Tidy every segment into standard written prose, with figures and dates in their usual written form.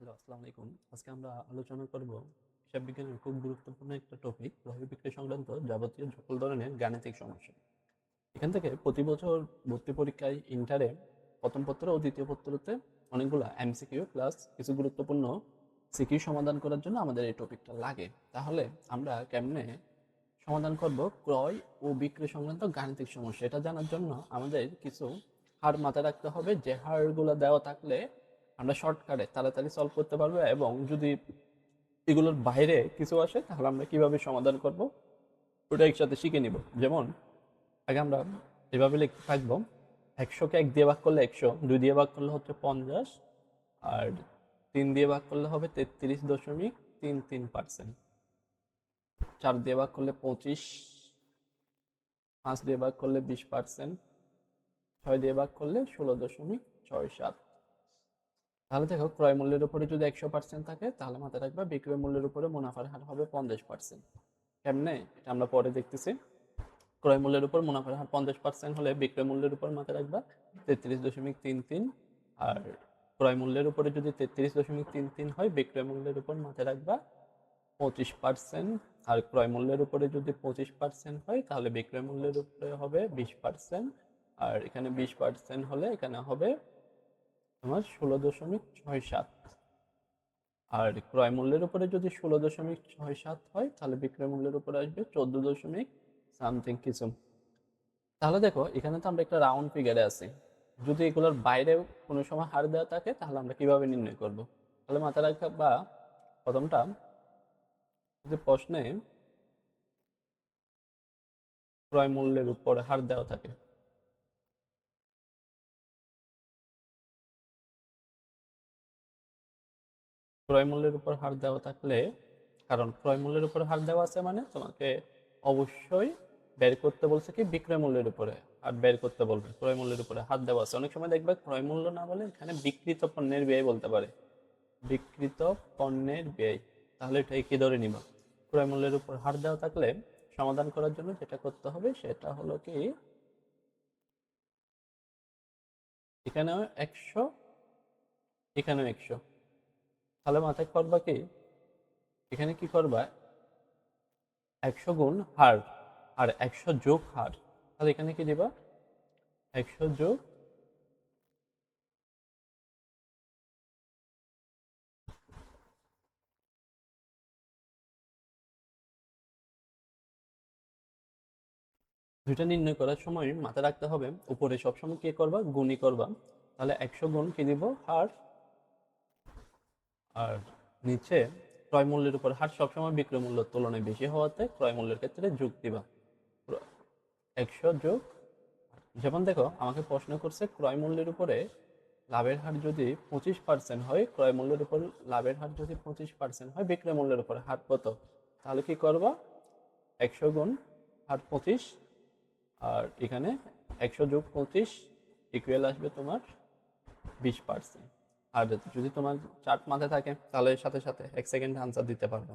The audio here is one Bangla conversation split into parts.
হ্যালো, আসসালামু আলাইকুম। আজকে আমরা আলোচনা করব হিসাব বিজ্ঞানের খুব গুরুত্বপূর্ণ একটা টপিক, প্রভাবী বিক্রয় সংক্রান্ত যাবতীয় সকল ধরনের গাণিতিক সমস্যা। এখান থেকে প্রতি বছর ভর্তি পরীক্ষায় ইন্টারে প্রথম পত্র ও দ্বিতীয় পত্রতে অনেকগুলো এমসিকিউ প্লাস কিছু গুরুত্বপূর্ণ সিকিউ সমাধান করার জন্য আমাদের এই টপিকটা লাগে। তাহলে আমরা কেমনে সমাধান করব ক্রয় ও বিক্রয় সংক্রান্ত গাণিতিক সমস্যা, এটা জানার জন্য আমাদের কিছু হার মাথায় রাখতে হবে, যে হারগুলো দেওয়া থাকলে আমরা শর্টকাটে তাড়াতাড়ি সলভ করতে পারবো, এবং যদি এগুলোর বাইরে কিছু আসে তাহলে আমরা কিভাবে সমাধান করব ওটা একসাথে শিখে নিব। যেমন আগে আমরা এভাবে লিখতে থাকবো, 100কে 1 দিয়ে ভাগ করলে 100, 2 দিয়ে ভাগ করলে হচ্ছে 50, আর 3 দিয়ে ভাগ করলে হবে 33.33%, 4 দিয়ে ভাগ করলে 25, 5 দিয়ে ভাগ করলে 20%, 6 দিয়ে ভাগ করলে 16.67। তাহলে দেখো, ক্রয় মূল্যের উপরে যদি 100% থাকে তাহলে মাথায় রাখবা বিক্রয় মূল্যের উপরে মুনাফার হার হবে 50%। কেমনে এটা আমরা পরে দেখতেছি। ক্রয় মূল্যের উপর মুনাফার হার 50% হলে বিক্রয় মূল্যের উপর মাথায় রাখবা 33.33, আর ক্রয় মূল্যের উপরে যদি 33.33 হয় বিক্রয় মূল্যের উপর মাথায় রাখবা 25%, আর ক্রয় মূল্যের উপরে যদি 25% হয় তাহলে বিক্রয় মূল্যের উপরে হবে 20%, আর এখানে 20% হলে এখানে হবে তোমার 16.67, আর ক্রয় মূল্যের উপরে যদি 16.67 হয় তাহলে বিক্রয় মূল্যের উপরে আসবে 14 দশমিক সামথিং কিছু। তাহলে দেখো, এখানে তো আমরা একটা রাউন্ড ফিগারে আছি, যদি এগুলোর বাইরে কোনো সময় হার দেওয়া থাকে তাহলে আমরা কিভাবে নির্ণয় করব। তাহলে মাথায় রাখবা, প্রথমটা, যদি প্রশ্নে ক্রয় মূল্যের উপরে হার দেওয়া থাকে, ক্রয় মূল্যের উপর হার দেওয়া থাকলে, কারণ ক্রয় মূল্যের উপর হার দেওয়া আছে মানে তোমাকে অবশ্যই বের করতে বলছে কি বিক্রয় মূল্যের উপরে হার বের করতে বলবে। ক্রয় মূল্যের উপরে হার দেওয়া আছে, অনেক সময় দেখবে ক্রয় মূল্য না বলে এখানে বিক্রিত পণ্যের ব্যয় বলতে পারে, বিক্রিত পণ্যের ব্যয়। তাহলে এটা কি ধরে নিবা, ক্রয় মূল্যের উপর হার দেওয়া থাকলে সমাধান করার জন্য যেটা করতে হবে সেটা হলো কি, এখানেও 100, এখানেও 100, তাহলে মাথায় করবা কি, এখানে কি করবা, 100 গুণ হার আর 100 যোগ হার। তাহলে এখানে কি দিবা, 100 যোগ, দুইটা নির্ণয় করার সময় মাথায় রাখতে হবে উপরে সবসময় কি করবা, গুণই করবা। তাহলে 100 গুণ কি দিব, হার, আর নিচে ক্রয় মূল্যের উপর হার সবসময় বিক্রয় মূল্যের তুলনায় বেশি হওয়াতে ক্রয় মূল্যের ক্ষেত্রে যোগ দিবা, 100 যোগ। যেমন দেখো, আমাকে প্রশ্ন করছে ক্রয় মূল্যের উপরে লাভের হার যদি 25% হয়, ক্রয় মূল্যের উপর লাভের হার যদি 25% হয়, বিক্রয় মূল্যের উপর হার কত। তাহলে কি করবা, 100 গুণ হার 25, আর এখানে 100 যোগ 25 ইকুয়াল আসবে তোমার 20%। আর যদি তোমার চার্ট মাথায় থাকে তাহলে সাথে সাথে 1 সেকেন্ডে আনসার দিতে পারবে।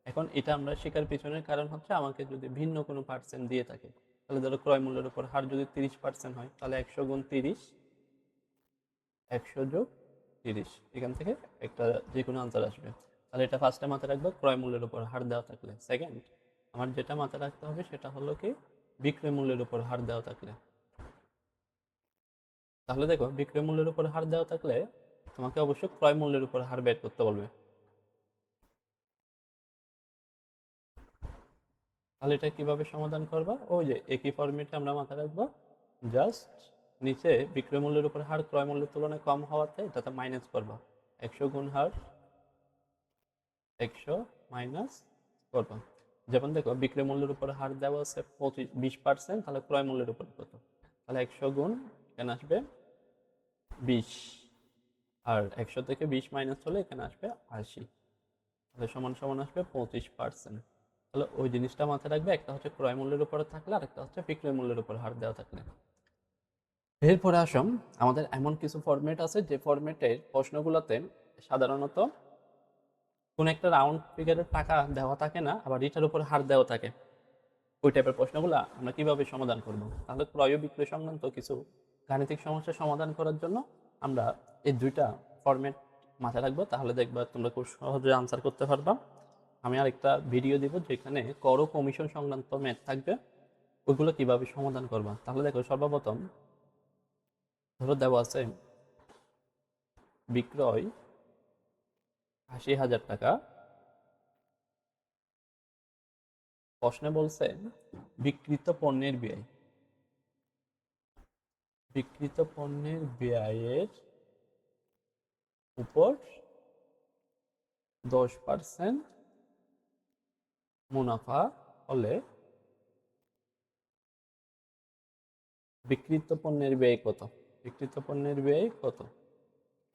এখন এটা আমরা শেখার পিছনের কারণ হচ্ছে, আমাকে যদি ভিন্ন কোনো পার্সেন্ট দিয়ে থাকে, তাহলে ধরো ক্রয় মূল্যের উপর হার যদি 30% হয় তাহলে 100 গুণ 30, 100 যোগ 30, এখান থেকে একটা যে কোনো আনসার আসবে। তাহলে এটা ফার্স্টে মাথায় রাখবো ক্রয় মূল্যের উপর হার দেওয়া থাকলে। সেকেন্ড, আমার যেটা মাথায় রাখতে হবে সেটা হলো কি, বিক্রয় মূল্যের উপর হার দেওয়া থাকলে। তাহলে দেখো, বিক্রয় মূল্যের উপর হার দেওয়া থাকলে তোমাকে অবশ্যই ক্রয় মূল্যের উপর হার বের করতে বলবে। তাহলে এটা কিভাবে সমাধান করবা, ওই যে একই ফর্মেটে আমরা মাথায় রাখবো, জাস্ট নিচে বিক্রয় মূল্যের উপর হার ক্রয় মূল্যের তুলনায় কম হওয়াতে এটাতে মাইনাস করবা, 100 গুণ হার 100 মাইনাস করবা। যেমন দেখো, বিক্রয় মূল্যের উপর হার দেওয়া আছে 20%, তাহলে ক্রয় মূল্যের উপর কত, তাহলে 100 গুণ এখানে আসবে 20, আর 100 থেকে 20 মাইনাস হলে এখানে আসবে 80, তাহলে সমান সমান আসবে 25%। তাহলে ওই জিনিসটা মাথায় রাখবে, একটা হচ্ছে ক্রয় মূল্যের উপরে থাকলে আর একটা হচ্ছে বিক্রয় মূল্যের উপর হার দেওয়া থাকলে। এরপরে আসুন, আমাদের এমন কিছু ফরম্যাট আছে যে ফরম্যাটের প্রশ্নগুলোতে সাধারণত কোন একটা রাউন্ড ফিগারের টাকা দেওয়া থাকে না, আবার এটার উপর হার দেওয়া থাকে। ওই টাইপের প্রশ্নগুলো আমরা কিভাবে সমাধান করব। তাহলে ক্রয় ও বিক্রয় সংক্রান্ত কিছু গাণিতিক সমস্যা সমাধান করার জন্য আমরা এই দুইটা ফরম্যাট মাথায় রাখবে, তাহলে দেখবা তোমরা খুব সহজে আনসার করতে পারবা। আমি আরেকটা ভিডিও দিব যেখানে কর কমিশন সংক্রান্ত ম্যাথ থাকবে, ওইগুলো কিভাবে সমাধান করবা। তাহলে দেখো, সর্বপ্রথম ধরো দেওয়া আছে বিক্রয় ৮০,০০০ টাকা, প্রশ্নে বলছে বিক্রিত পণ্যের ব্যয়, বিক্রিত পণ্যের ব্যয়ের উপর 10% মুনাফা হলে বিক্রিত পণ্যের ব্যয় কত, বিক্রিত পণ্যের ব্যয় কত।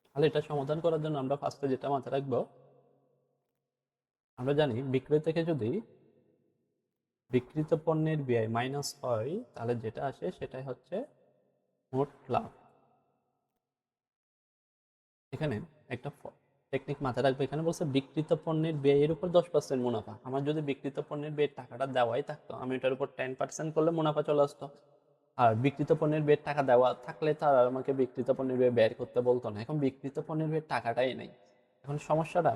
তাহলে এটা সমাধান করার জন্য আমরা ফার্স্টে যেটা মাথায় রাখবো, আমরা জানি বিক্রয় থেকে যদি বিক্রিত পণ্যের ব্যয় মাইনাস হয়, তাহলে যেটা আসে সেটাই হচ্ছে মোট লাভ। এখানে একটা টেকনিক মাথায় রাখবে, এখানে বলছে বিক্রিত পণ্যের ব্যয়ের উপর 10% মুনাফা। আমার যদি বিক্রিত পণ্যের ব্যয়ের টাকাটা দেওয়াই থাকতো, আমি এটার উপর 10% করলে মুনাফা চলে আসতো। আর বিক্রিত পণ্যের ব্যয়ের টাকা দেওয়া থাকলে তার আমাকে বিক্রিত পণ্যের ব্যয় বের করতে বলতো না। এখন বিক্রিত পণ্যের ব্যয়ের টাকাটাই নেই। এখন সমস্যাটা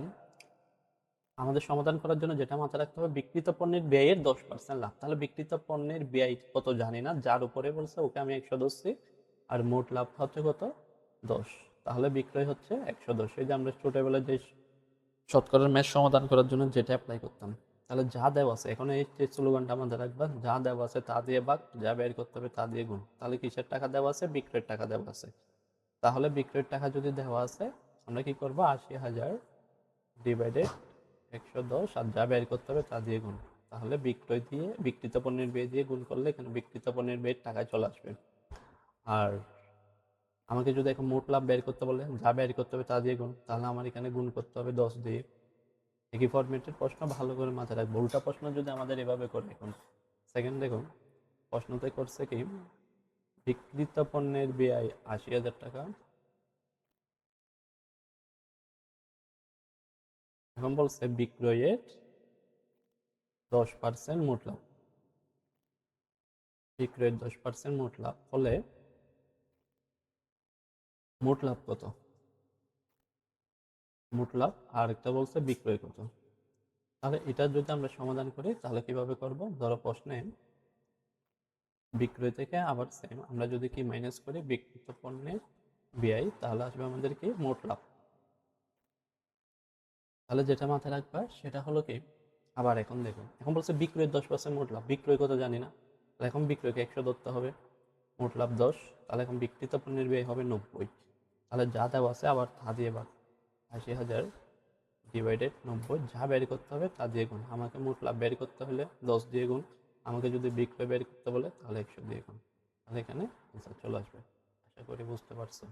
আমাদের সমাধান করার জন্য যেটা মাথায় রাখতে হবে, বিক্রিত পণ্যের ব্যয়ের 10% লাভ। তাহলে বিক্রিত পণ্যের ব্যয় কত জানি না, যার উপরে বলছে ওকে আমি 100 ধরছি, আর মোট লাভ হচ্ছে কত, 10। তাহলে বিক্রয় হচ্ছে 110। এই যে আমরা ছোটবেলায় যে শতকরার ম্যাথ সমাধান করার জন্য যেটা অ্যাপ্লাই করতাম। তাহলে যা দেওয়া আছে, এখন এই যে স্লোগানটা আমাদের রাখবা, যা দেওয়া আছে তা দিয়ে ভাগ, যা বের করতে হবে তা দিয়ে গুণ। তাহলে কিসের টাকা দেওয়া আছে, বিক্রয়ের টাকা দেওয়া আছে। তাহলে বিক্রয়ের টাকা যদি দেওয়া আছে, আমরা কি করবো, ৮০,০০০ ডিভাইডেড 110, আর যা বের করতে হবে তা দিয়ে গুণ। তাহলে বিক্রয় দিয়ে বিক্রিত পণ্যের ব্যয় দিয়ে গুণ করলে এখানে বিক্রিত পণ্যের ব্যয়ের টাকায় চলে আসবে। আর আমাকে যদি এখন মোট লাভ বের করতে বলে, যা বের করতে হবে তা দিয়ে গুণ, তাহলে আমার এখানে গুণ করতে হবে 10 দিয়ে। একই ফরম্যাটের প্রশ্ন ভালো করে মাথায় রাখবো। উল্টা প্রশ্ন যদি আমাদের এভাবে করে, এখন সেকেন্ড দেখুন, প্রশ্নতে করছে কি, বিক্রিত পণ্যের ব্যয় ৮০,০০০ টাকা, এখন বলছে বিক্রয়ের 10% মোট লাভ, বিক্রয়ের 10% মোট লাভ হলে মোট লাভ কত, মোট লাভ আর একটা বলছে বিক্রয় কত। তাহলে এটা যদি আমরা সমাধান করি তাহলে কিভাবে করব, ধরো প্রশ্নে বিক্রয় থেকে আবার সেম আমরা যদি কি মাইনাস করি বিক্রিত পণ্যের ব্যয়, তাহলে আসবে আমাদের কি মোট লাভ। তাহলে যেটা মাথায় রাখবা সেটা হলো কি, আবার এখন দেখুন, এখন বলছে বিক্রয়ের 10% মোট লাভ, বিক্রয় কত জানি না, তাহলে এখন বিক্রয়কে 100 ধরতে হবে, মোট লাভ 10। তাহলে এখন বিক্রিত পণ্যের ব্যয় হবে 90। তাহলে যা দেওয়া আছে আবার তা দিয়ে ভাগ, ৮০,০০০ ডিভাইডেড 90, যা বের করতে হবে তা দিয়ে গুণ। আমাকে মোট লাভ বের করতে হলে 10 দিয়ে গুণ, আমাকে যদি বিক্রয় বের করতে বলে তাহলে 100 দিয়ে গুণ। তাহলে এখানে অ্যান্সার চলে আসবে। আশা করি বুঝতে পারছো।